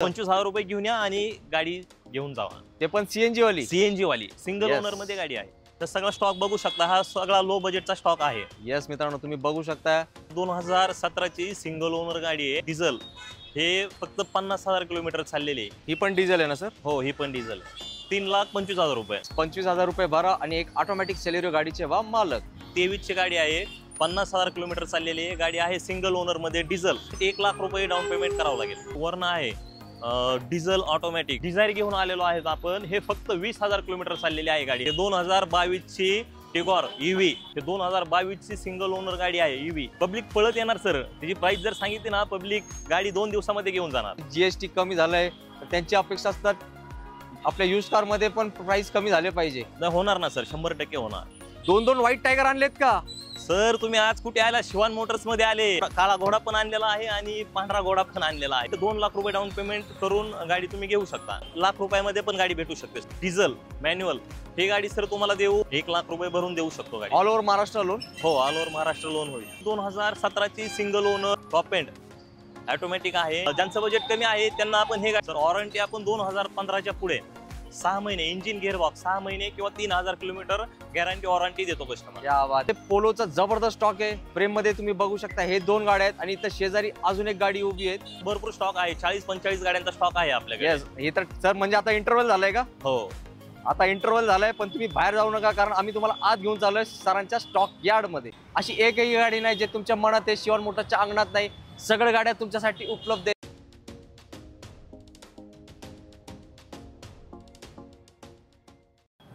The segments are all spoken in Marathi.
25,000 रुपये घेऊन या आणि गाडी घेऊन जावा, ते पण सीएनजी वाली सिंगल ओनर मध्ये गाडी आहे। तर सगळा स्टॉक बघू शकता, हा सगळा लो बजेटचा स्टॉक आहे। यस मित्रांनो, तुम्ही बघू शकता 2017 ची सिंगल ओनर गाडी आहे, डिझेल। हे फक्त 50,000 किलोमीटर चाललेली आहे। ही पण डिझेल आहे ना सर? हो, ही पण डिझेल। 3,25,000 रुपये। 25,000 रुपये भरा आणि एक ऑटोमॅटिक सेलेरिओ गाडीचे वा मालक। 23 ची गाडी आहे, 50,000 किलोमीटर चाललेली आहे गाडी आहे, सिंगल ओनर मध्ये डिझेल। 1 लाख रुपये डाऊन पेमेंट करावं लागेल। वरनं आहे डिझेल ऑटोमॅटिक डिझायर घेऊन आलेलो आहेत आपण। हे फक्त 20,000 किलोमीटर चाललेली आहे गाडी। 2022 ची टिगॉर ईव्ही, हे 2022 ची सिंगल ओनर गाडी आहे ईव्ही। पब्लिक पळत येणार सर, त्याची प्राइस जर सांगितली ना, पब्लिक गाडी 2 दिवसामध्ये घेऊन जाणार। जीएसटी कमी झालंय, त्यांची अपेक्षा असतात आपल्या यूज कार मध्ये पण प्राइस कमी झाले पाहिजे। होणार ना सर, 100% होणार। 2 व्हाईट टायगर आणलेत का सर? तुम्ही आज कुठे आला? शिवान मोटर्स मध्ये आले। काळा घोडा पण आणलेला आहे आणि पांढरा घोडा पण आणलेला आहे। 2 लाख रुपये डाऊन पेमेंट करून गाडी तुम्ही घेऊ शकता। लाख रुपयामध्ये पण गाडी भेटू शकते। डिझेल मॅन्युअल ही गाडी सर तुम्हाला देऊ 1 लाख रुपये भरून देऊ शकतो गाडी। All over Maharashtra loan? हो, ऑल ओव्हर महाराष्ट्र लोन होईल। 2017 ची single owner top end automatic आहे। ज्यांचं बजेट कमी आहे त्यांना आपण हे सर वॉरंटी आपण 2015 च्या पुढे 6 महिने इंजिन गिअरबॉक्स 6 महिने किंवा 3,000 किलोमीटर गॅरंटी वॉरंटी देतो कस्टमर। या बात, पोलोचा जबरदस्त स्टॉक आहे। फ्रेम मध्ये तुम्ही बघू शकता हे 2 गाड्या आहेत आणि इथं शेजारी अजून एक गाडी उभी आहे। भरपूर स्टॉक आहे, 40-45 गाड्यांचा स्टॉक आहे आपल्याकडे। हे तर सर म्हणजे आता इंटरव्हल झालाय का? हो, आता इंटरव्हल झालाय, पण तुम्ही बाहेर जाऊ नका, कारण आम्ही तुम्हाला आज घेऊन चाललोय सरांच्या स्टॉक यार्ड मध्ये। अशी एकही गाडी नाही जे तुमच्या मनात आहे, शिवान मोटर्सच्या अंगणात नाही। सगळ्या गाड्या तुमच्यासाठी उपलब्ध आहेत।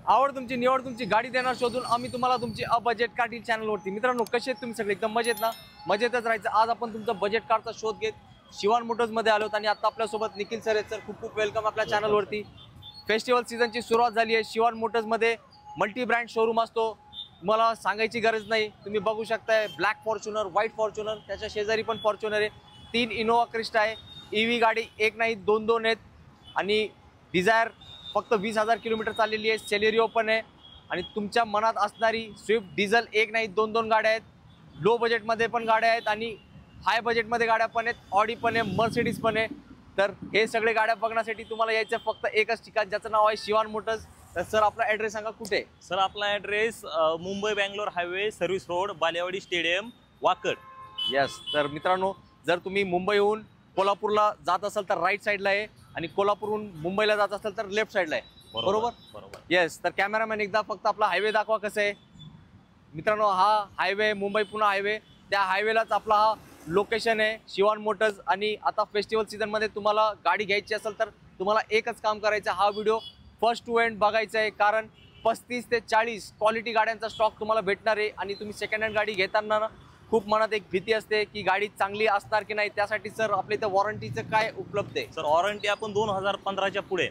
आवड तुमची, निवड तुमची, गाडी देणार शोधून आम्ही तुम्हाला तुमची बजेट कार चॅनलवरती। मित्रांनो, कसे आहेत तुम्ही सगळे? एकदम मजेत ना? मजेतच राहायचं। आज आपण तुमचा बजेट कारचा शोध घेत शिवान मोटर्स मध्ये आलो आणि आता आपल्यासोबत निखिल सर आहेत। सर, खूप खूप वेलकम आपल्या चॅनलवरती। फेस्टिवल सीझनची सुरुवात झाली आहे। शिवान मोटर्स मध्ये मल्टी ब्रँड शोरूम असतो, मला सांगायची गरज नाही। तुम्ही बघू शकताय ब्लॅक फॉर्च्युनर, व्हाईट फॉर्च्युनर, त्याच्या शेजारी पण फॉर्च्युनर आहे। 3 इनोवा क्रिस्टा आहे। ईव्ही गाडी एक नाही 2 आहेत आणि डिझायर फक्त 20,000 किलोमीटर चाललेली आहे। सेलेरिओ पण आहे आणि तुमच्या मनात असणारी स्विफ्ट डिझेल एक नाही 2 गाड्या आहेत। लो बजेटमध्ये पण गाड्या आहेत आणि हाय बजेटमध्ये गाड्या पण आहेत। ऑडी पण आहे, मर्सिडीज पण आहे। तर हे सगळे गाड्या बघण्यासाठी तुम्हाला यायचं फक्त एकच ठिकाण, ज्याचं नाव आहे शिवान मोटर्स। तर सर, आपला ॲड्रेस सांगा, कुठे? सर, आपला address Mumbai Bangalore highway service road, Balewadi stadium, Wakad. Yes, तर मित्रांनो, जर तुम्ही मुंबईहून कोल्हापूरला जात असाल तर राईट साईडला आहे आणि कोल्हापूरहून मुंबईला जात असाल तर लेफ्ट साईडला आहे। बरोबर? येस। तर कॅमेरामॅन एकदा फक्त आपला हायवे दाखवा कसं आहे। मित्रांनो, हा हायवे मुंबई पुणे हायवे, त्या हायवेलाच आपला हा लोकेशन आहे शिवान मोटर्स। आणि आता फेस्टिवल सीझन मध्ये तुम्हाला गाडी घ्यायची असेल तर तुम्हाला एकच काम करायचं, हा व्हिडिओ फर्स्ट टू एंड बघायचा आहे, कारण 35 ते 40 क्वालिटी गाड्यांचा स्टॉक तुम्हाला भेटणार आहे। आणि तुम्ही सेकंड हँड गाडी घेताना ना, खूप मनात एक भीती असते की गाडी चांगली असणार की नाही। त्यासाठी सर आपल्या इथं वॉरंटीचं काय उपलब्ध आहे? सर, वॉरंटी आपण 2015 च्या पुढे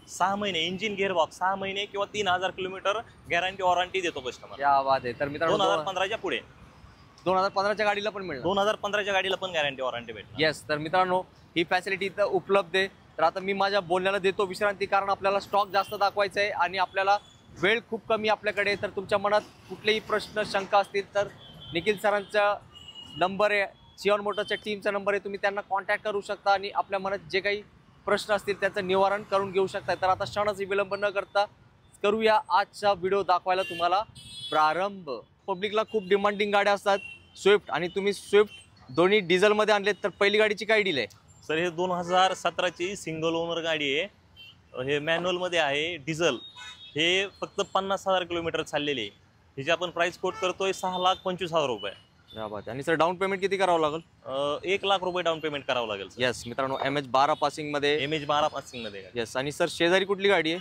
6 महिने इंजिन गिअरबॉक्स 6 महिने किंवा 3,000 किलोमीटर गॅरंटी वॉरंटी देतो कस्टमर। या बात आहे। तर मित्रांनो, 2015 च्या पुढे 2015च्या गाडीला पण मिळेल, 2015 च्या गाडीला पण गॅरंटी वॉरंटी भेटणार। येस। तर मित्रांनो, ही फॅसिलिटी इथं उपलब्ध आहे। तर आता मी माझ्या बोलण्याला देतो विश्रांती, कारण आपल्याला स्टॉक जास्त दाखवायचा आहे आणि आपल्याला वेळ खूप कमी आपल्याकडे। तर तुमच्या मनात कुठलेही प्रश्न शंका असतील तर निखिल सरांचा नंबर आहे, शिवान मोटर्सच्या टीमचा नंबर आहे, तुम्ही त्यांना कॉन्टॅक्ट करू शकता आणि आपल्या मनात जे काही प्रश्न असतील त्याचं निवारण करून घेऊ शकता। तर आता क्षणाची विलंब न करता करूया आजचा व्हिडिओ दाखवायला तुम्हाला प्रारंभ। पब्लिकला खूप डिमांडिंग गाड्या असतात स्विफ्ट, आणि तुम्ही स्विफ्ट दोन्ही डिझेलमध्ये आणलेत, तर पहिली गाडीची काय डील आहे? सर, हे 2017 ची सिंगल ओनर गाडी आहे, हे मॅन्युअलमध्ये आहे, डिझेल। हे फक्त 50,000 किलोमीटर चाललेली आहे। ह्याची आपण प्राइस कोट करतोय 6,25,000 रुपये। आणि सर, डाऊन पेमेंट किती करावं लागेल? 1 लाख रुपये डाऊन पेमेंट करावं लागेल। येस मित्रांनो, MH12 पासिंग मध्ये, MH12 पासिंग मध्ये। येस। आणि सर, शेजारी कुठली गाडी आहे?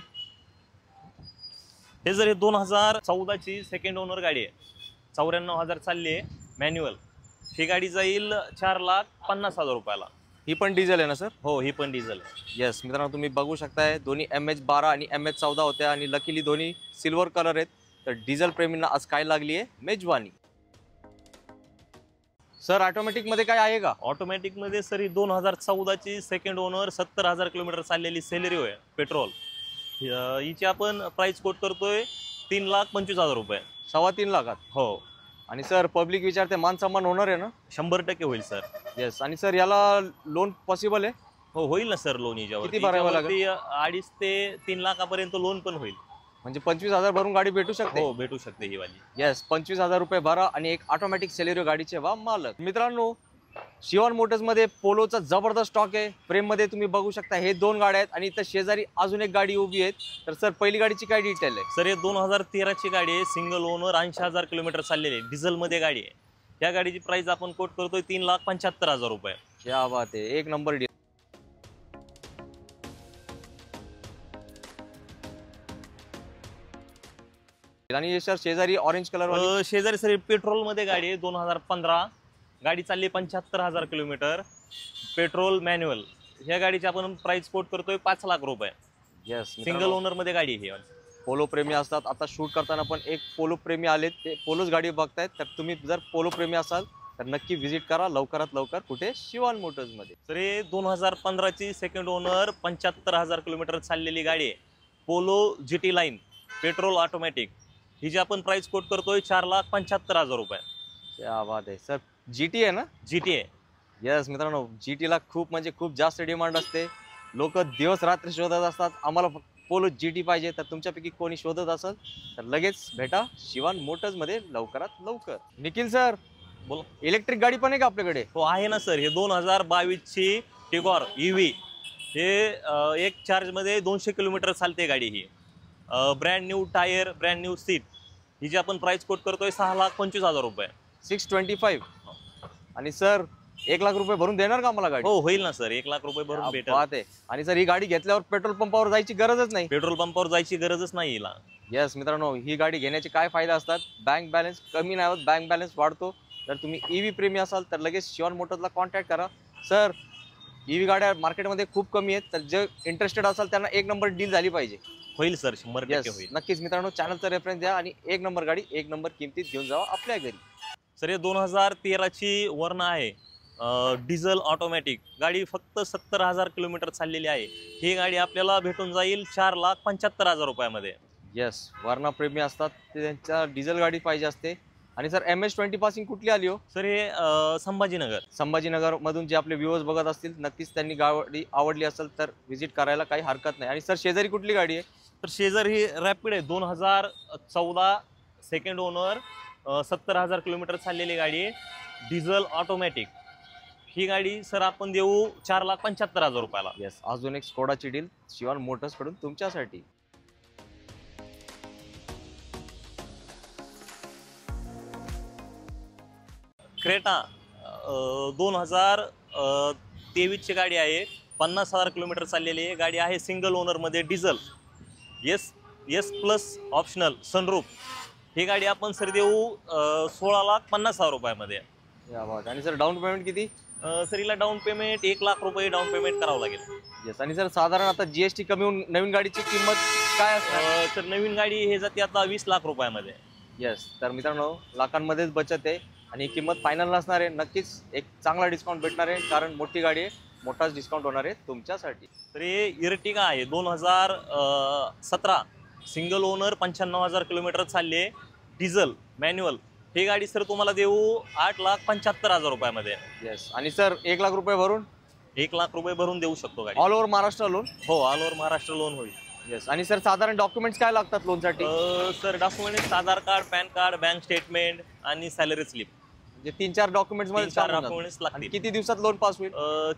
हे जर 2014 ची सेकंड ओनर गाडी आहे, 94,000 चालली आहे, मॅन्युअल। ही गाडी जाईल 4,50,000 रुपयाला। ही पण डिझेल आहे ना सर? हो, ही पण डिझेल आहे। येस मित्रांनो, तुम्ही बघू शकताय दोन्ही MH12 आणि MH14 होत्या आणि लकीली दोन्ही सिल्वर कलर आहेत। तर डिझेल प्रेमींना आज काय लागली आहे? मेजवानी। सर, ऑटोमॅटिक मध्ये काय आहे का? ऑटोमॅटिक मध्ये सर, ही 2014 ची सेकंड ओनर 70,000 किलोमीटर चाललेली सेलेरिओ आहे, पेट्रोल। हिची आपण प्राइस कोट करतोय 3,25,000 रुपये। 3.25 लाखात? हो। आणि सर, पब्लिक विचारते मान सन्मान होणार आहे ना? 100% होईल सर। येस। आणि सर, याला लोन पॉसिबल आहे? हो होईल ना सर लोन याच्यावर. किती भरावं लागेल? 2.5 ते 3 लाखापर्यंत लोन पण होईल. म्हणजे 25,000 भरून गाडी भेटू शकते. हो भेटू शकते ही वाली. येस, 25,000 रुपये भरा आणि एक ऑटोमॅटिक सेलेरिओ गाडीचे व्हा मालक. मित्रांनो, शिवान मोटर्स मध्ये पोलोचा जबरदस्त स्टॉक आहे. फ्रेम मध्ये तुम्ही बघू शकता हे 2 गाड्या आहेत आणि इथं शेजारी अजून एक गाडी उभी आहे. तर सर पहिली गाडीची काय डिटेल आहे? सर हे 2013 ची गाडी आहे, सिंगल ओनर, 80,000 किलोमीटर चाललेली आहे, डिझेल मध्ये गाडी आहे. या गाडीची प्राइस आपण कोट करतोय 3,75,000 रुपये. क्या बात आहे, एक नंबर डील. आणि सर शेजारी ऑरेंज कलर वाली शेजारी सर पेट्रोल मध्ये गाडी आहे, 2015 गाडी चालली 75,000 किलोमीटर, पेट्रोल मॅन्युअल. ह्या गाडीची आपण प्राइस कोट करतोय 5 लाख रुपये. येस, सिंगल ओनर मध्ये गाडी आहे ही. पोलो प्रेमी असतात, आता शूट करताना पण एक पोलो प्रेमी आले, ते पोलोच गाडी बघतायत. तर तुम्ही जर पोलो प्रेमी असाल तर नक्की व्हिजिट करा लवकरात लवकर. कुठे? शिवान मोटर्स मध्ये. तर हे 2015 ची सेकंड ओनर 75,000 किलोमीटर चाललेली गाडी आहे, Polo GT line, petrol automatic. ही जी आपण प्राइस कोट करतोय 4,75,000 रुपये. क्या बात आहे सर. GT आहे ना? GT आहे. येस मित्रांनो, GT ला खूप म्हणजे खूप जास्त डिमांड असते. लोक दिवस रात्र शोधत असतात आम्हाला पोलो GT पाहिजे. तर तुमच्यापैकी कोणी शोधत असेल तर लगेच भेटा शिवान मोटर्स मध्ये लवकरात लवकर. निखिल सर बोल. इलेक्ट्रिक गाडी पण आहे का आपल्याकडे? हो आहे ना सर. हे 2022 ची टिगॉर EV, हे एक चार्ज मध्ये 200 किलोमीटर चालते गाडी. ही brand new tyre, brand new seat. ही जी आपण प्राइस कोट करतोय 6,25,000 रुपये. 625. आणि सर 1 लाख रुपये भरून देणार का मला गाडी? हो होईल ना सर, 1 लाख रुपये भरून भेटेल. बात आहे. आणि सर ही गाडी घेतल्यावर पेट्रोल पंपावर जायची गरजच नाही. पेट्रोल पंपावर जायची गरजच नाही हिला. येस मित्रांनो, ही गाडी घेण्याचे काय फायदे असतात? बँक बॅलन्स कमी नाही होत, बँक बॅलन्स वाढतो. जर तुम्ही EV प्रेमी असाल तर लगेच शिवान मोटर्सला कॉन्टॅक्ट करा. सर EV गाड्या मार्केटमध्ये खूप कमी आहेत, तर जे इंटरेस्टेड असाल त्यांना एक नंबर डील झाली पाहिजे. होईल सर, 100% होईल. नक्कीच मित्रांनो, चॅनलचा रेफरन्स द्या आणि एक नंबर गाडी एक नंबर किमतीत घेऊन जावा आपल्या घरी. सर हे 2013 ची वर्ण आहे, डिझेल ऑटोमॅटिक गाडी, फक्त 70,000 किलोमीटर चाललेली आहे. ही गाडी आपल्याला भेटून जाईल 4,75,000 रुपयामध्ये. येस, वर्णा प्रेमी असतात ते त्यांच्या डिझेल गाडी पाहिजे असते. आणि सर MS-20 पासिंग कुठली आली हो? सर हे संभाजीनगर. संभाजीनगर मधून जे आपले व्ह्यूअर्स बघत असतील नक्कीच त्यांनी गाडी आवडली असेल तर व्हिजिट करायला काही हरकत नाही. आणि सर शेजारी कुठली गाडी आहे? तर शेजारी ही रॅपिड आहे, 2014 सेकंड ओनर, 70,000 किलोमीटर चाललेली गाडी आहे, डिझेल ऑटोमॅटिक. ही गाडी सर आपण देऊ 4,75,000 रुपयाला. येस, अजून एक स्कोडाची डील शिवान मोटर्स कडून तुमच्यासाठी. क्रेटा 2023 ची गाडी आहे, 50,000 किलोमीटर चाललेली आहे. गाडी आहे सिंगल ओनर मध्ये, diesel, S plus optional, sunroof. ही गाडी आपण सर देऊ 16,50,000 रुपयामध्ये. आणि सर डाऊन पेमेंट किती? सर हिला डाऊन पेमेंट 1 लाख रुपये डाऊन पेमेंट करावं लागेल. येस. आणि सर साधारण आता GST कमी होऊन नवीन गाडीची किंमत काय असणार? तर नवीन गाडी हे जाते आता 20 लाख रुपयामध्ये. येस, तर मित्रांनो लाखांमध्येच बचत आहे आणि ही किंमत फायनल नसणार आहे. नक्कीच एक चांगला डिस्काउंट भेटणार आहे कारण मोठी गाडी आहे, मोठाच डिस्काउंट होणार आहे तुमच्यासाठी. तर हे इर्टिगा आहे, 2017 सिंगल ओनर, 95,000 किलोमीटर चालले, डिझेल मॅन्युअल. ही गाडी सर तुम्हाला देऊ 8,75,000 रुपयामध्ये. येस. आणि सर 1 लाख रुपये भरून 1 लाख रुपये भरून देऊ शकतो गाडी. All over Maharashtra loan? हो, ऑल ओव्हर महाराष्ट्र लोन होईल. येस. आणि सर साधारण डॉक्युमेंट्स काय लागतात लोनसाठी? Sir documents Aadhaar card, PAN card, bank statement आणि सॅलरी स्लिप. म्हणजे 3-4 डॉक्युमेंट्स मध्ये 3-4 डॉक्युमेंट्स लागतील. किती दिवसात लोन पास होईल?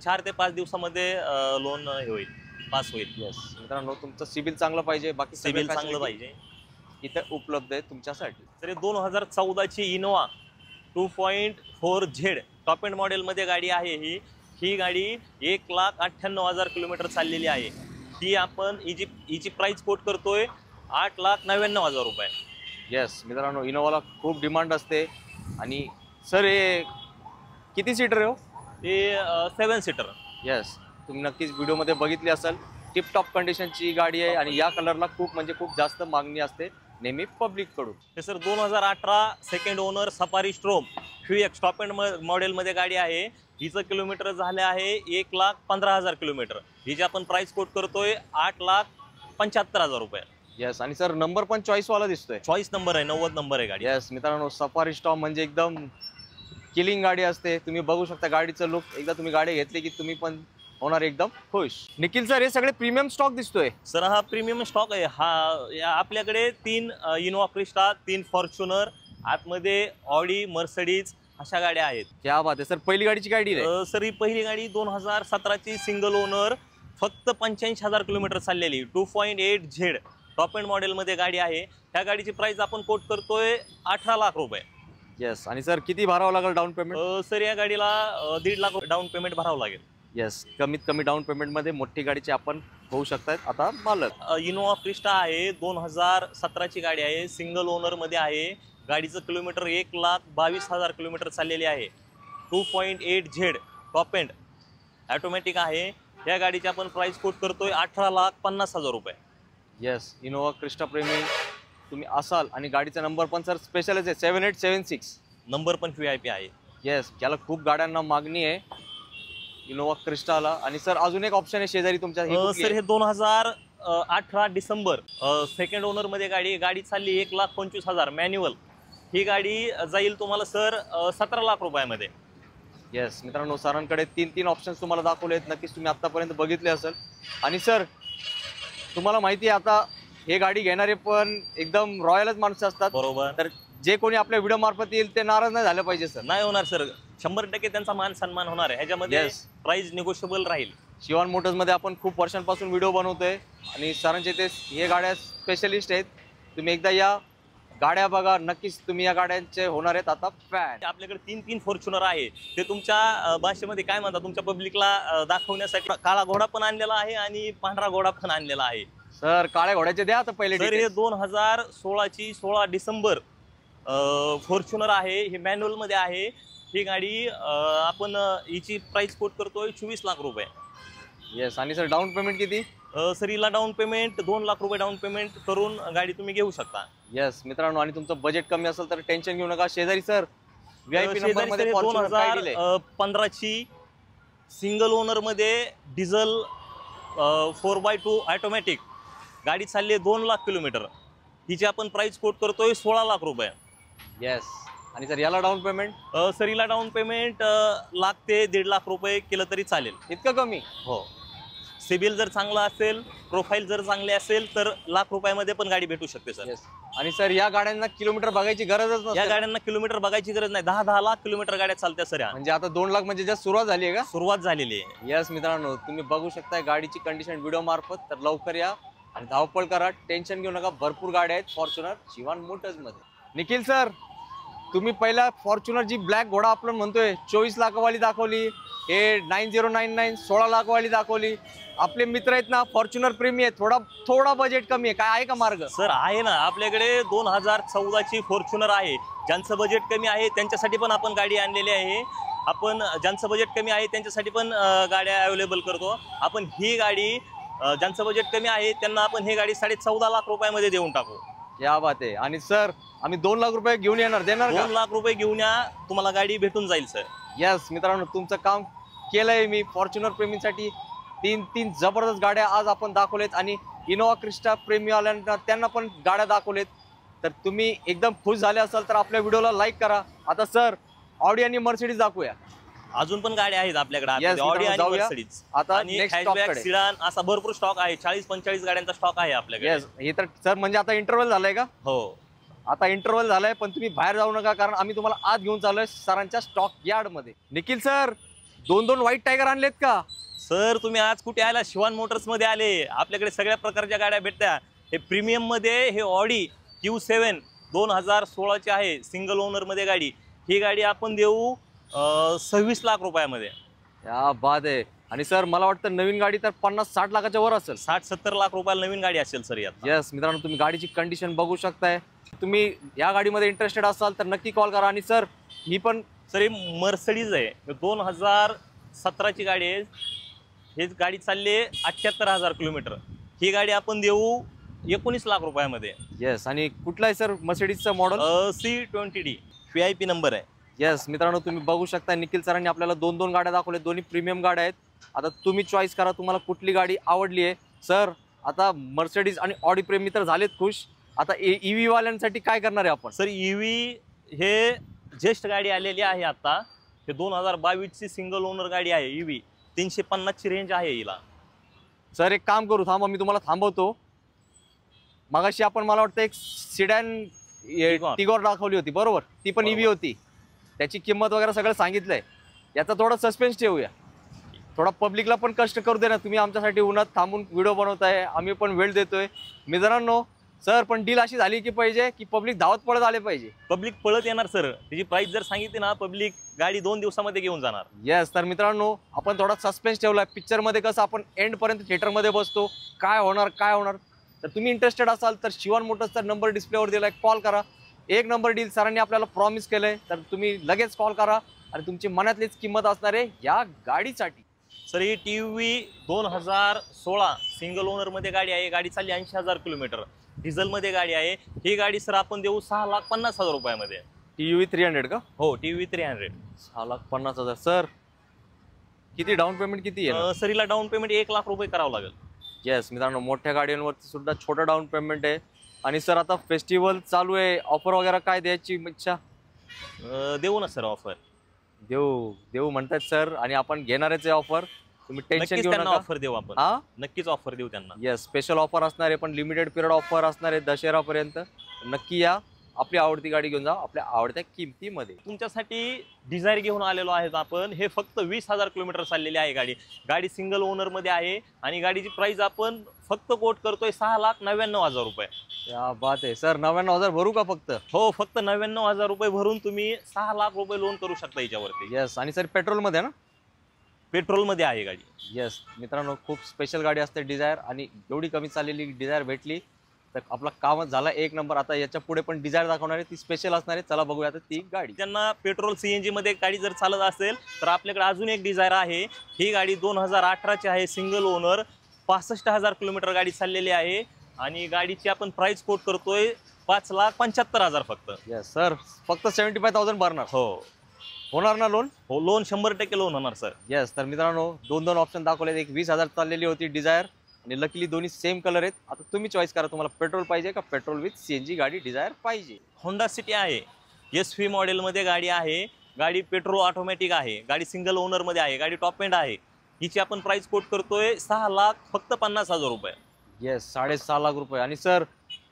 4 ते 5 दिवसामध्ये लोन होईल, पास होईल. येस मित्रांनो, तुमचं सिबिल चांगलं पाहिजे, बाकी सिबिल चांगलं पाहिजे, इथे उपलब्ध आहे तुमच्यासाठी. तर 2014 ची Innova 2.4Z top end model मध्ये गाडी आहे. ही गाडी 1,98,000 किलोमीटर चाललेली आहे. ही आपण हिची प्राइस कोट करतोय 8,99,000 रुपये. येस मित्रांनो, इनोवाला खूप डिमांड असते. आणि सर हे किती सीटर आहे हो? हे 7 सीटर. येस, तुम्ही नक्कीच व्हिडिओमध्ये बघितली असेल. टिपटॉप कंडिशनची गाडी आहे आणि या कलरला खूप म्हणजे खूप जास्त मागणी असते नेहमी पब्लिक कडून. हे sir 2018 second owner safari स्ट्रोम QX top end model मध्ये गाडी आहे. हिचं किलोमीटर झाले आहे 1,15,000 किलोमीटर. हिची आपण प्राइस कोट करतोय 8,75,000 रुपये. येस. आणि सर नंबर पण चॉईस वाला दिसतोय. चॉईस नंबर आहे, 90 नंबर आहे गाडी. येस मित्रांनो, सफारी स्टॉम म्हणजे एकदम किलिंग गाडी असते. तुम्ही बघू शकता गाडीचं लुक. एकदा तुम्ही गाडी घेतली की तुम्ही पण होणार एकदम खुश. निखिल सर, हे सगळे प्रीमियम स्टॉक दिसतोय. सर हा प्रीमियम स्टॉक आहे. आपल्याकडे 3 इनोवा क्रिस्टा, 3 फॉर्च्युनर, आतमध्ये ऑडी, मर्सिडीज अशा गाड्या आहेत. क्या बात आहे सर. पहिली गाडीची काय डील आहे? सर ही पहिली गाडी 2017ची सिंगल ओनर, फक्त 85,000 किलोमीटर चाललेली, 2.8Z टॉप एंड मॉडेलमध्ये गाडी आहे. ह्या गाडीची प्राइस आपण कोट करतोय 18 लाख रुपये. येस. आणि सर किती भरावं लागेल डाऊन पेमेंट? सर या गाडीला 1.5 लाख डाऊन पेमेंट भरावं लागेल. येस, कमीत कमी डाऊन पेमेंटमध्ये मोठी गाडीची आपण होऊ शकतात आता मालक. इनोवा क्रिस्टा आहे, 2017ची गाडी आहे, सिंगल ओनरमध्ये आहे. गाडीचं किलोमीटर 1,22,000 किलोमीटर चाललेली आहे. 2.8Z टॉप एंड ऑटोमॅटिक आहे. या गाडीची आपण प्राइस कोट करतोय 18,50,000 रुपये. येस, इनोवा क्रिस्टा प्रेमी तुम्ही असाल आणि गाडीचा नंबर पण सर स्पेशलच आहे, 7876. नंबर पण VIP आहे. येस, याला खूप गाड्यांना मागणी आहे इनोवा क्रिस्टाला. आणि सर अजून एक ऑप्शन आहे शेजारी तुमच्या. सर हे 2018 डिसेंबर सेकंड ओनरमध्ये गाडी चालली 1,25,000 मॅन्युअल. ही गाडी जाईल तुम्हाला सर 17 लाख रुपयामध्ये. येस मित्रांनो, सरांकडे 3 ऑप्शन्स तुम्हाला दाखवले आहेत, नक्कीच तुम्ही आतापर्यंत बघितले असेल. आणि सर तुम्हाला माहिती आहे आता हे गाडी घेणारे पण एकदम रॉयलच माणसं असतात. बरोबर. तर जे कोणी आपल्या व्हिडिओ मार्फत येईल ते नाराज नाही झालं पाहिजे सर. नाही होणार सर, 100% त्यांचा मान सन्मान होणार आहे. ह्याच्यामध्ये प्राइस निगोशिएबल राहील. शिवान मोटर्स मध्ये आपण खूप वर्षांपासून व्हिडिओ बनवतोय आणि सरांचे ते हे गाड्या स्पेशलिस्ट आहेत. तुम्ही एकदा या गाड्या बघा, नक्कीच तुम्ही या गाड्यांचे होणार आहेत आता फॅन. आपल्याकडे 3 फॉर्च्युनर आहे. ते तुमच्या भाषेमध्ये काय म्हणतात, तुमच्या पब्लिकला दाखवण्यासाठी काळा घोडा पण आणलेला आहे आणि पांढरा घोडा पण आणलेला आहे. सर काळ्या घोड्याचे द्या आता पहिले. सर हे 2016ची 16 डिसेंबर फॉर्च्युनर आहे. हे मॅन्युअल मध्ये आहे. ही गाडी आपण हिची प्राइस कोट करतोय 24 लाख रुपये. येस. आणि सर डाऊन पेमेंट किती? सर हिला डाऊन पेमेंट 2 लाख रुपये डाऊन पेमेंट करून गाडी तुम्ही घेऊ शकता. येस मित्रांनो, आणि तुमचं बजेट कमी असेल तर टेन्शन घेऊ नका. शेजारी सर VIP नंबर मध्ये 2015ची सिंगल ओनर मध्ये डिझेल 4x2 ऑटोमॅटिक गाडी चालली 2 लाख किलोमीटर. हिची आपण प्राइस कोट करतोय 16 लाख रुपये. येस. आणि सर याला डाऊन पेमेंट? सर हिला डाऊन पेमेंट 1 लाख ते 1.5 लाख रुपये केलं तरी चालेल. इतकं कमी? हो. सिबिल जर चांगला असेल, प्रोफाईल जर चांगली असेल तर लाख रुपयामध्ये पण गाडी भेटू शकते सर. आणि सर या गाड्यांना किलोमीटर बघायची गरजच नाही. या गाड्यांना किलोमीटर बघायची गरज नाही. 10 लाख किलोमीटर गाड्या चालत्या सर. म्हणजे आता 2 लाख म्हणजे जस्ट सुरुवात झाली आहे का? सुरुवात झालेली आहे. येस मित्रांनो, तुम्ही बघू शकताय गाडीची कंडिशन व्हिडिओ मार्फत. तर लवकर या आणि धावपळ करा, टेन्शन घेऊ नका. भरपूर गाड्या आहेत फॉर्च्युनर शिवान मोटर्स मध्ये. निखिल सर, तुम्ही पहिला फॉर्च्युनर जी ब्लॅक घोडा आपण म्हणतोय 24 लाखवाली दाखवली, हे 9099 16 लाखवाली दाखवली. आपले मित्र आहेत ना फॉर्च्युनर प्रेमी आहेत, थोडा बजेट कमी आहे, काय आहे का मार्ग? सर आहे ना, आपल्याकडे 2014ची फॉर्च्युनर आहे. ज्यांचं बजेट कमी आहे त्यांच्यासाठी पण आपण गाडी आणलेली आहे. आपण ज्यांचं बजेट कमी आहे त्यांच्यासाठी पण गाड्या अवेलेबल करतो आपण. ही गाडी ज्यांचं बजेट कमी आहे त्यांना आपण ही गाडी 14.5 लाख रुपयामध्ये देऊन टाकू. या बात आहे. आणि सर आम्ही 2 लाख रुपये घेऊन येणार, देणार का? 2 लाख रुपये घेऊन या, तुम्हाला गाडी भेटून जाईल सर. यस मित्रांनो, तुमचं काम केलंय मी. फॉर्च्युनर प्रेमीसाठी 3 जबरदस्त गाड्या आज आपण दाखवलेत आणि इनोवा क्रिस्टा प्रेमीवाल्यांना त्यांना पण गाड्या दाखवलेत. तर तुम्ही एकदम खुश झाले असाल तर आपल्या व्हिडिओला लाईक करा. आता सर ऑडी आणि मर्सिडीज दाखवूया. अजून पण गाड्या आहेत आपल्याकडे, ऑडी आणि मर्सिडीज. आता हॅचबॅक, सिडान असा भरपूर स्टॉक आहे. 40-45 गाड्यांचा स्टॉक आहे आपल्याकडे. हे तर सर म्हणजे आता इंटरव्हल झालाय का? हो, आता इंटरव्हल झालाय, पण तुम्ही बाहेर जाऊ नका कारण आम्ही तुम्हाला आज घेऊन चाललोय सरांच्या स्टॉक यार्ड मध्ये. निखिल सर, 2 व्हाईट टायगर आणलेत का? सर तुम्ही आज कुठे आला? शिवान मोटर्स मध्ये आले. आपल्याकडे सगळ्या प्रकारच्या गाड्या भेटत्या. हे प्रीमियम मध्ये हे ऑडी Q7 2016ची आहे, सिंगल ओनर मध्ये गाडी. ही गाडी आपण देऊ 26 लाख रुपयामध्ये. या बाद आहे. आणि सर मला वाटतं नवीन गाडी तर 50-60 लाखाच्या वर असेल. 60-70 लाख रुपयाला नवीन गाडी असेल सर यात. येस मित्रांनो, तुम्ही गाडीची कंडिशन बघू शकताय. तुम्ही या गाडीमध्ये इंटरेस्टेड असाल तर नक्की कॉल करा. आणि सर ही पण सर ही मर्सिडीज आहे, 2017ची गाडी आहे. ही गाडी चालली 78,000 किलोमीटर. ही गाडी आपण देऊ 19 लाख रुपयामध्ये. येस. आणि कुठला आहे सर मर्सिडीजचा मॉडेल? C20D VIP नंबर आहे. येस मित्रांनो, तुम्ही बघू शकता निखिल सरांनी आपल्याला 2 गाड्या दाखवल्या. दोन्ही प्रीमियम गाड्या आहेत. आता तुम्ही चॉईस करा तुम्हाला कुठली गाडी आवडली आहे. सर आता मर्सिडीज आणि ऑडी प्रेमी तर झालेत खुश, आता EV वाल्यांसाठी काय करणार आहे आपण? सर EV हे जेस्ट गाडी आलेली आहे आता. हे 2022ची सिंगल ओनर गाडी आहे EV. 350 ची रेंज आहे हिला. सर एक काम करू, थांबा मी तुम्हाला थांबवतो. मगाशी आपण मला वाटतं एक सिडॅन टिगॉर दाखवली होती बरोबर, ती पण ईव्ही होती. त्याची किंमत वगैरे सगळं सांगितलंय. याचा थोडा सस्पेन्स ठेवूया, थोडा पब्लिकला पण कष्ट करू दे ना. तुम्ही आमच्यासाठी उन्हात थांबून व्हिडिओ बनवताय, आम्ही पण वेळ देतोय. मित्रांनो सर पण डील अशी झाली की पाहिजे की पब्लिक धावत पळत आले पाहिजे. पब्लिक पळत येणार सर. त्याची प्राइस जर सांगितली ना, पब्लिक गाडी 2 दिवसामध्ये घेऊन जाणार. येस. तर मित्रांनो आपण थोडा सस्पेन्स ठेवलाय. पिक्चरमध्ये कसं आपण एंडपर्यंत थिएटरमध्ये बसतो, काय होणार काय होणार. तर तुम्ही इंटरेस्टेड असाल तर शिवान मोटर्सचा नंबर डिस्प्लेवर दिलाय, कॉल करा. एक नंबर डील सरांनी आपल्याला प्रॉमिस केलंय, तर तुम्ही लगेच कॉल करा आणि तुमची मनातलीच किंमत असणार आहे या गाडीसाठी. सर ही TUV 2016 सिंगल ओनर मध्ये गाडी आहे. गाडी चालली 80,000 किलोमीटर. डिझेल मध्ये गाडी आहे. ही गाडी सर आपण देऊ 6,50,000 रुपयामध्ये. TUV 300 का? हो, TUV 300. 6,50,000. सर किती डाऊन पेमेंट किती आहे? सर हिला डाऊन पेमेंट 1 लाख रुपये करावं लागेल. येस मित्रांनो, मोठ्या गाड्यांवरती सुद्धा छोटं डाऊन पेमेंट आहे. आणि सर आता फेस्टिवल चालू आहे, ऑफर वगैरे काय द्यायची इच्छा? देऊ ना सर ऑफर. देऊ देऊ म्हणतात सर, आणि आपण घेणारच आहे ऑफर. तुम्ही टेन्शन नक्कीच घेऊ त्यांना नका. ऑफर देऊ आपण. हा नक्कीच ऑफर देऊ त्यांना. येस, स्पेशल ऑफर असणार आहे, पण लिमिटेड पिरियड ऑफर असणार आहे दशहरापर्यंत. नक्की या, आपली आवडती गाडी घेऊन जा आपल्या आवडत्या किमतीमध्ये. तुमच्यासाठी डिझायर घेऊन आलेलो आहेत आपण. हे फक्त 20,000 किलोमीटर चाललेली आहे गाडी. गाडी सिंगल ओनर मध्ये आहे आणि गाडीची प्राइस आपण फक्त कोट करतोय 6,99,000 रुपये. क्या बात आहे सर. 99,000 भरू का फक्त? हो, फक्त 99,000 रुपये भरून तुम्ही 6 लाख रुपये लोन करू शकता याच्यावरती. येस. आणि सर पेट्रोल मध्ये ना? पेट्रोल मध्ये आहे गाडी. येस मित्रांनो, खूप स्पेशल गाडी असते डिझायर, आणि एवढी कमी चाललेली डिझायर भेटली तर आपला कामच झाला एक नंबर. आता याच्या पुढे पण डिझायर दाखवणार आहे, ती स्पेशल असणार आहे. चला बघूया आता ती गाडी. ज्यांना पेट्रोल CNG मध्ये गाडी जर चालत असेल तर आपल्याकडे अजून एक डिझायर आहे. ही गाडी 2018 ची आहे, सिंगल ओनर. 65,000 किलोमीटर गाडी चाललेली आहे आणि गाडीची आपण प्राइस कोट करतोय 5,75,000 फक्त. येस सर, फक्त 75,000 भरणार. हो होणार ना लोन? हो, लोन 100% लोन होणार सर. येस. तर मित्रांनो दोन ऑप्शन दाखवले. एक 20,000 चाललेली होती डिझायर, आणि लकीली दोन्ही सेम कलर आहेत. आता तुम्ही चॉईस करा, तुम्हाला पेट्रोल पाहिजे का पेट्रोल विथ CNG गाडी डिझायर पाहिजे. होंडा सिटी आहे, SV मॉडेलमध्ये गाडी आहे. गाडी पेट्रोल ऑटोमॅटिक आहे. गाडी सिंगल ओनर मध्ये आहे. गाडी टॉप एंड आहे. हिची आपण प्राइस कोट करतोय 6,50,000 रुपये. येस, 6.5 लाख रुपये. आणि सर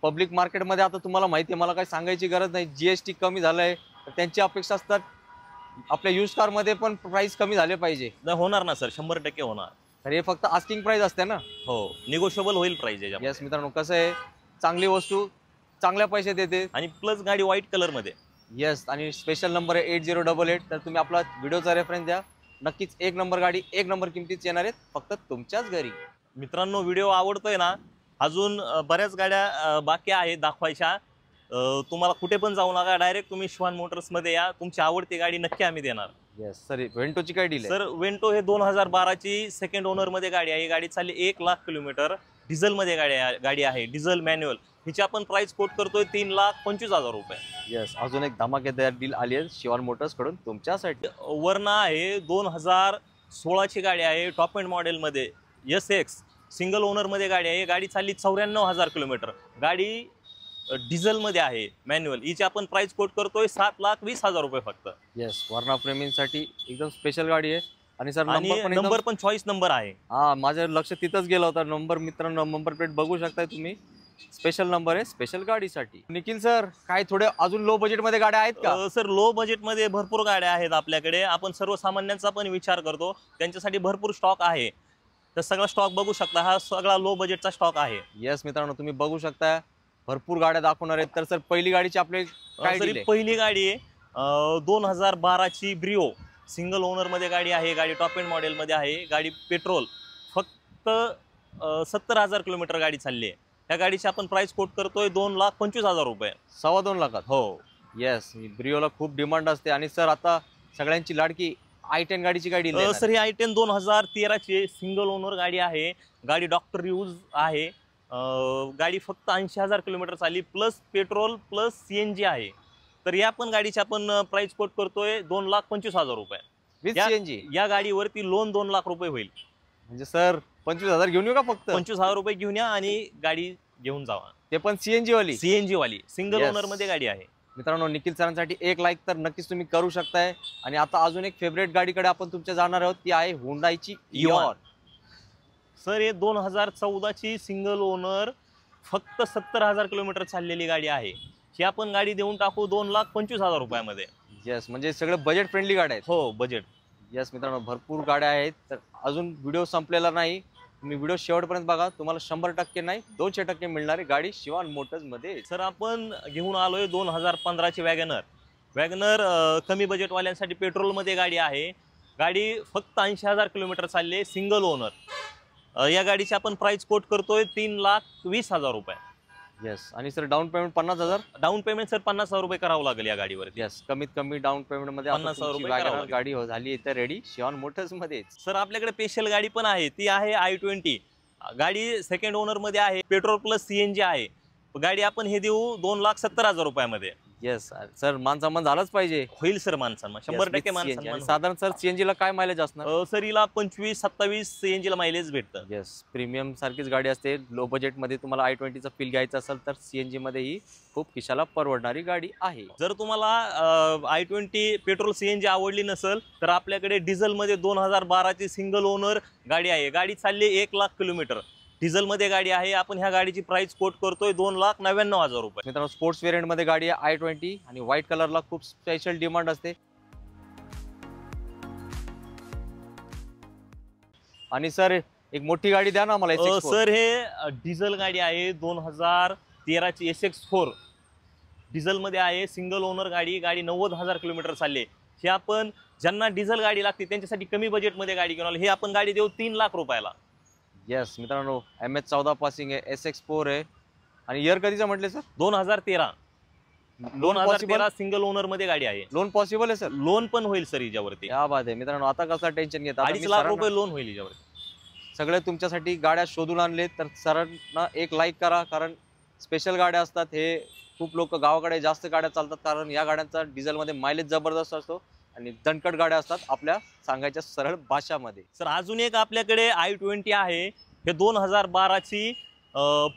पब्लिक मार्केटमध्ये आता तुम्हाला माहिती आहे, मला काही सांगायची गरज नाही, GST कमी झालंय, तर त्यांची अपेक्षा असतात आपल्या यूज कारमध्ये पण प्राइस कमी झाले पाहिजे. नाही होणार ना सर, 100% होणार. तर हे फक्त आस्किंग प्राइस असते ना? हो, निगोशिएबल होईल प्राइस याच्यामध्ये. येस मित्रांनो, कसं आहे, चांगली वस्तू चांगल्या पैसे देते. आणि प्लस गाडी व्हाईट कलर मध्ये. येस. आणि स्पेशल नंबर आहे 8088. तर तुम्ही आपला व्हिडिओचा रेफरन्स द्या. नक्कीच एक नंबर गाडी एक नंबर किमतीच येणार आहेत, फक्त तुमच्याच घरी. मित्रांनो व्हिडिओ आवडतोय ना? अजून बऱ्याच गाड्या बाकी आहेत दाखवायच्या. तुम्हाला कुठे पण जाऊ नका, डायरेक्ट तुम्ही शिवान मोटर्स मध्ये या. तुमची आवडती गाडी नक्की आम्ही देणार. Yes sir. वेंटोची काय डील आहे? सर वेंटो हे 2012 ची सेकंड ओनर मध्ये गाडी आहे. गाडी चालली 1 लाख किलोमीटर. डिझेल मध्ये गाडी आहे, डिझेल मॅन्युअल. हिची आपण प्राइस कोट करतोय 3,25,000 रुपये. येस. अजून एक धमाकेदार डील आली आहे शिवान मोटर्स कडून तुमच्यासाठी. वरना आहे 2016 ची गाडी आहे, टॉप एंड मॉडेल मध्ये, SX सिंगल ओनर मध्ये गाडी आहे. गाडी चालली 94,000 किलोमीटर. गाडी डिझेल मध्ये आहे, मॅन्युअल. हिची आपण प्राइस कोट करतोय 7,20,000 रुपये फक्त. येस. वर्णा प्रेमींसाठी एकदम स्पेशल गाडी आहे. आणि सर नंबर पण चॉईस नंबर आहे. हा, माझं लक्ष तिथंच गेलं होतं. नंबर मित्रांनो, नंबर प्लेट बघू शकताय तुम्ही. स्पेशल नंबर आहे स्पेशल गाडीसाठी. निखिल सर, काय थोडे अजून लो बजेट मध्ये गाड्या आहेत का? सर लो बजेट मध्ये भरपूर गाड्या आहेत आपल्याकडे. आपण सर्वसामान्यांचा पण विचार करतो, त्यांच्यासाठी भरपूर स्टॉक आहे. तर सगळा स्टॉक बघू शकता, हा सगळा लो बजेटचा स्टॉक आहे. येस मित्रांनो, तुम्ही बघू शकता भरपूर गाड्या दाखवणार आहेत. तर सर पहिली गाडीची आपली काय डील आहे? पहिली गाडी आहे 2012 ची ब्रिओ, सिंगल ओनर मध्ये गाडी आहे. गाडी टॉप एंड मॉडेल मध्ये आहे. गाडी पेट्रोल, फक्त 70,000 किलोमीटर गाडी चालली आहे. त्या गाडीची आपण प्राइस कोट करतोय 2,25,000 रुपये. 2.25 लाखात? हो. येस. ब्रिओला खूप डिमांड असते. आणि सर आता सगळ्यांची लाडकी i10 गाडीची गाडी सर ही i10 2013 ची सिंगल ओनर गाडी आहे. गाडी डॉक्टर यूज आहे. गाडी फक्त 80,000 किलोमीटर चालली, प्लस पेट्रोल प्लस CNG आहे. तर या पण गाडीची आपण प्राइस कोट करतोय 2,25,000 रुपये. With CNG. या गाडीवरती लोन 2 लाख रुपये होईल. म्हणजे सर 25,000 घेऊन येऊ का? फक्त 25,000 रुपये घेऊन या आणि गाडी घेऊन जावा. ते पण CNG वाली? CNG वाली सिंगल ओनर मध्ये गाडी आहे. मित्रांनो निखिल सरांसाठी एक लाईक तर नक्कीच तुम्ही करू शकताय. आणि आता अजून एक फेवरेट गाडीकडे आपण तुमच्या जाणार आहोत, ती आहे हुंडाईची इऑन. सर हे 2014ची सिंगल ओनर फक्त 70,000 किलोमीटर चाललेली गाडी आहे. ही आपण गाडी देऊन टाकू 2,25,000 रुपयामध्ये. येस, म्हणजे सगळे बजेट फ्रेंडली गाड्या आहेत. हो बजेट. येस मित्रांनो, भरपूर गाड्या आहेत. तर अजून व्हिडिओ संपलेला नाही, तुम्ही व्हिडिओ शेवटपर्यंत बघा. तुम्हाला 100% नाही 200% मिळणारी गाडी शिवान मोटर्स मध्ये. सर आपण घेऊन आलोय 2015ची वॅगनर कमी बजेटवाल्यांसाठी पेट्रोलमध्ये गाडी आहे. गाडी फक्त 80,000 किलोमीटर चालली आहे, सिंगल ओनर. या गाडीची आपण प्राइस कोट करतोय 3,20,000 रुपये. येस, आणि sir down payment 50,000. Down payment sir 50,000 रुपये करावं लागेल या गाडीवर. येस, कमीत कमी डाऊन पेमेंट मध्ये 50,000 रुपये करावं लागेल. गाडी झाली तर रेडी शिवान मोटर्स मध्ये. सर आपल्याकडे स्पेशल गाडी पण आहे, ती आहे i20. गाडी सेकंड ओनर मध्ये आहे, पेट्रोल प्लस CNG आहे. गाडी आपण हे देऊ 2,70,000 रुपयामध्ये. येस सर, मान सन्मान झालाच पाहिजे. होईल सर मान सन्मान, 100% मान सन्मान. साधारण सर CNG ला काय मायलेज असणार? सर हिला 25-27 CNG ला मायलेज भेटतं. येस, प्रीमियम सारखीच गाडी असते. लो बजेट मध्ये तुम्हाला i20चा फील घ्यायचा असेल तर CNG मध्ये ही खूप खिशाला परवडणारी गाडी आहे. जर तुम्हाला i20 पेट्रोल CNG आवडली नसेल तर आपल्याकडे डिझेल मध्ये 2012ची सिंगल ओनर गाडी आहे. गाडी चालली 1,00,000 किलोमीटर. डिझेल मध्ये गाडी आहे. आपण ह्या गाडीची प्राइस कोट करतोय 2,99,000 रुपये. मित्रांनो स्पोर्ट्स वेरियंट मध्ये गाडी आहे i20 आणि व्हाईट कलरला खूप स्पेशल डिमांड असते. आणि सर एक मोठी गाडी द्या ना मला. सर हे डिझेल गाडी आहे 2013ची SX4 डिझेल मध्ये आहे, सिंगल ओनर गाडी. गाडी 90,000 किलोमीटर चालली. हे आपण ज्यांना डिझेल गाडी लागते त्यांच्यासाठी कमी बजेटमध्ये गाडी घेऊन आलो. हे आपण गाडी देऊ 3,00,000 रुपयाला. येस मित्रांनो, MH14 पासिंग आहे, SX4 आहे. आणि इयर कधीचं म्हटले सर? 2013 सिंगल ओनर मध्ये गाडी आहे. लोन पॉसिबल आहे सर? लोन पण होईल सर हिच्यावरती. क्या बात आहे मित्रांनो, आता कसं टेन्शन घेता. 2,50,000 रुपये लोन होईल हिच्यावरती. सगळे तुमच्यासाठी गाड्या शोधून आणले. तर सरांना एक लाईक करा, कारण स्पेशल गाड्या असतात. हे खूप लोक गावाकडे जास्त गाड्या चालतात, कारण या गाड्यांचा डिझेलमध्ये मायलेज जबरदस्त असतो आणि दणकट गाड्या असतात आपल्या सांगायच्या सरळ भाषामध्ये. सर अजून एक आपल्याकडे i20 आहे. हे 2012ची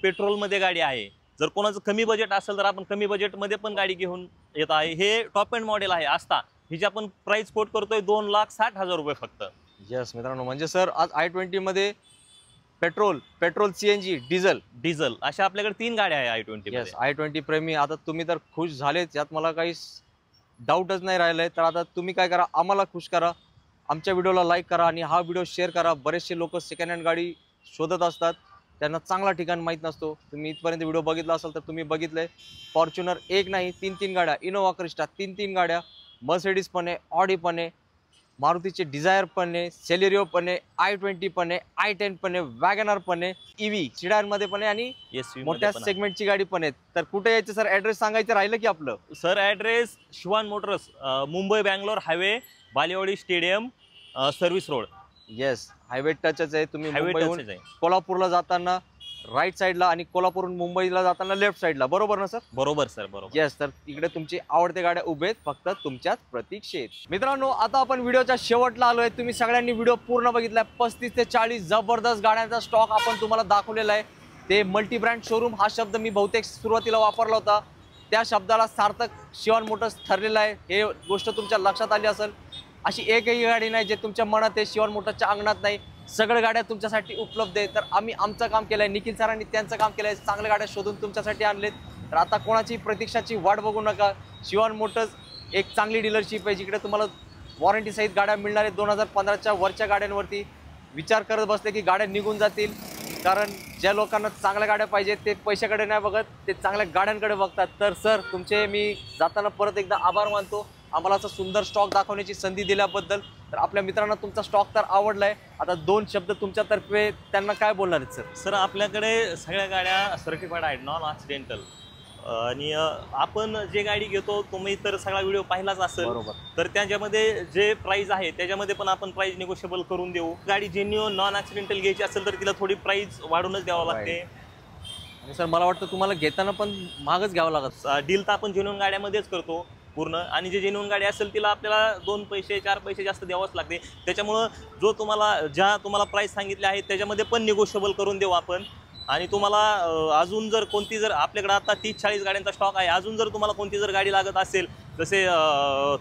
पेट्रोल मध्ये गाडी आहे. जर कोणाचं कमी बजेट असेल तर आपण कमी बजेट मध्ये पण गाडी घेऊन येत आहे. हे टॉप एंड मॉडेल आहे आस्था. हिची आपण प्राइस कोट करतोय 2,60,000 रुपये फक्त. येस मित्रांनो, म्हणजे सर आज i20 मध्ये पेट्रोल CNG डिझेल अशा आपल्याकडे 3 गाड्या आहे i20 मध्ये. i20 प्रेमी आता तुम्ही तर खुश झालेच, यात मला काही डाऊटच नाही राहिलंय. तर आता तुम्ही काय करा, आम्हाला खुश करा. आमच्या व्हिडिओला लाईक करा आणि हा व्हिडिओ शेअर करा. बरेचसे लोक सेकंड हँड गाडी शोधत असतात, त्यांना चांगला ठिकाण माहीत नसतो. तुम्ही इथपर्यंत व्हिडिओ बघितला असेल तर तुम्ही बघितलंय. फॉर्च्युनर एक नाही 3 गाड्या, इनोवा क्रिस्टा 3 गाड्या, मर्सिडीज पण आहे, ऑडी पण आहे, मारुतीचे डिझायर पण आहे, सेलेरिओ पण आहे, i20 पण आहे, i10 पण आहे, वॅगनर पण आहे, EV सिडान मध्ये पण आहे आणि मोठ्या सेगमेंटची गाडी पण आहे. तर कुठे यायचं सर? ऍड्रेस सांगायचं राहिलं की आपलं? Sir address Shivan Motors, Mumbai Bangalore highway, Balewadi stadium, service road. Yes, highway टचच आहे. तुम्ही मुंबईहून कोल्हापूरला जाताना राईट साईडला आणि कोल्हापूरहून मुंबईला जाताना लेफ्ट साईडला, बरोबर ना सर? बरोबर सर, बरोबर. येस, तर इकडे तुमची आवडते गाड्या उभे आहेत फक्त तुमच्याच प्रतीक्षेत. मित्रांनो आता आपण व्हिडिओच्या शेवटला आलोय. तुम्ही सगळ्यांनी व्हिडिओ पूर्ण बघितलाय. 35 ते 40 जबरदस्त गाड्यांचा स्टॉक आपण तुम्हाला दाखवलेला आहे. ते मल्टी ब्रँड शोरूम हा शब्द मी बहुतेक सुरुवातीला वापरला होता, त्या शब्दाला सार्थक शिवान मोटर्स ठरलेला आहे. हे गोष्ट तुमच्या लक्षात आली असेल. अशी एकही गाडी नाही जे तुमच्या मनात आहे शिवान मोटर्सच्या अंगणात नाही. सगळ्या गाड्या तुमच्यासाठी उपलब्ध आहे. तर आम्ही आमचं काम केलंय, निखिल सरांनी त्यांचं काम केलंय. चांगल्या गाड्या शोधून तुमच्यासाठी आणलेत. तर आता कोणाची प्रतीक्षाची वाट बघू नका. शिवान मोटर्स एक चांगली डीलरशिप आहे, जिकडे तुम्हाला वॉरंटी सहित गाड्या मिळणार आहेत. 2015च्या वरच्या गाड्यांवरती विचार करत बसले की गाड्या निघून जातील, कारण ज्या लोकांना चांगल्या गाड्या पाहिजेत ते पैशाकडे नाही बघत, ते चांगल्या गाड्यांकडे बघतात. तर सर तुमचे मी जाताना परत एकदा आभार मानतो, आम्हाला असं सुंदर स्टॉक दाखवण्याची संधी दिल्याबद्दल. तर आपल्या मित्रांना तुमचा स्टॉक तर आवडलाय. आता 2 शब्द तुमच्यातर्फे त्यांना काय बोलणार आहेत सर? सर आपल्याकडे सगळ्या गाड्या सर्टिफाईड आहेत, नॉन ॲक्सिडेंटल. आणि आपण जे गाडी घेतो तुम्ही तर सगळा व्हिडिओ पाहिलाच असेल. बरोबर. तर त्याच्यामध्ये जे प्राइस आहे त्याच्यामध्ये पण आपण प्राइस निगोशिएबल करून देऊ. गाडी जेन्युइन नॉन ॲक्सिडेंटल घ्यायची असेल तर तिला थोडी प्राइस वाढूनच द्यावं लागते. आणि सर मला वाटतं तुम्हाला घेताना पण महागच घ्यावं लागत. डील तर आपण जेन्युइन गाड्यामध्येच करतो पूर्ण, आणि जे जेन्युइन गाडी असेल तिला आपल्याला 2 पैसे 4 पैसे जास्त द्यावंच लागते. त्याच्यामुळं जो तुम्हाला प्राइस सांगितले आहे त्याच्यामध्ये पण निगोशिएबल करून देऊ आपण. आणि तुम्हाला अजून जर कोणती जर आपल्याकडे आता 30-40 गाड्यांचा स्टॉक आहे, अजून जर तुम्हाला कोणती जर गाडी लागत असेल, जसे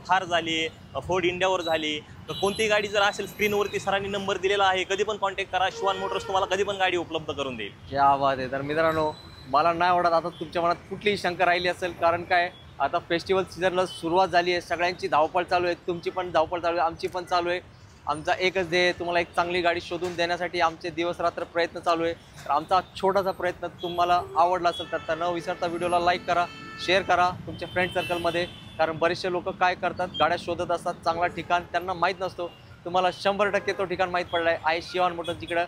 थार झाली, फोर्ड इंडियावर झाली, तर कोणती गाडी जर असेल स्क्रीनवरती सरांनी नंबर दिलेला आहे, कधी पण कॉन्टॅक्ट करा. शिवान मोटर्स तुम्हाला कधी पण गाडी उपलब्ध करून देईल. क्या बात आहे. तर मित्रांनो, मला नाही वाटत आता तुमच्या मनात कुठलीही शंका राहिली असेल, कारण काय आता फेस्टिवल सीझनला सुरुवात झाली आहे, सगळ्यांची धावपळ चालू आहे, तुमची पण धावपळ चालू आहे, आमची पण चालू आहे. आमचा एकच ध्येय तुम्हाला एक चांगली गाडी शोधून देण्यासाठी आमचे दिवस रात्र प्रयत्न चालू आहे. तर आमचा छोटासा प्रयत्न तुम्हाला आवडला असेल तर न विसरता व्हिडिओला लाईक करा, शेअर करा तुमच्या फ्रेंड सर्कलमध्ये, कारण बरेचसे लोक काय करतात, गाड्या शोधत असतात, चांगला ठिकाण त्यांना माहीत नसतो. तुम्हाला 100% तो ठिकाण माहीत पडला आहे शिवान मोटर्स, जिकडं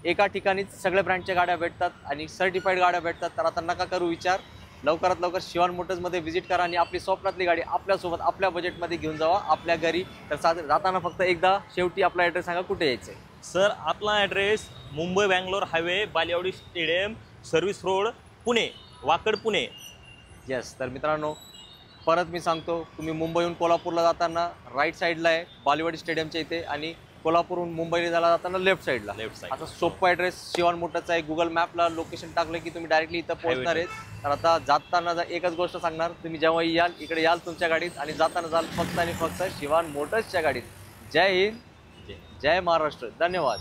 एका ठिकाणीच सगळ्या ब्रँडच्या गाड्या भेटतात आणि सर्टिफाईड गाड्या भेटतात. तर आता नका करू विचार, लवकरात लवकर शिवान मोटर्समध्ये व्हिजिट करा आणि आपली स्वप्नातली गाडी आपल्यासोबत आपल्या बजेटमध्ये घेऊन जावा आपल्या घरी. तर जाताना फक्त एकदा शेवटी आपला ॲड्रेस सांगा, कुठे यायचं आहे. सर आपला address Mumbai Bangalore highway, Balewadi stadium, service road, Pune, Wakad, Pune. Yes. तर मित्रांनो परत मी सांगतो, तुम्ही मुंबईहून कोल्हापूरला जाताना राईट साईडला आहे बालेवाडी स्टेडियमच्या इथे, आणि कोल्हापूरहून मुंबईला जाताना लेफ्ट साईडला. आता सोपा ॲड्रेस शिवान मोटरचा आहे. गुगल मॅपला लोकेशन टाकलं की तुम्ही डायरेक्टली इथं पोहोचणार आहेत. तर आता जाताना एकच गोष्ट सांगणार, तुम्ही जेव्हा याल इकडे याल तुमच्या गाडीत, आणि जाताना जाल फक्त आणि फक्त शिवान मोटर्सच्या गाडीत. जय हिंद, जय महाराष्ट्र, धन्यवाद.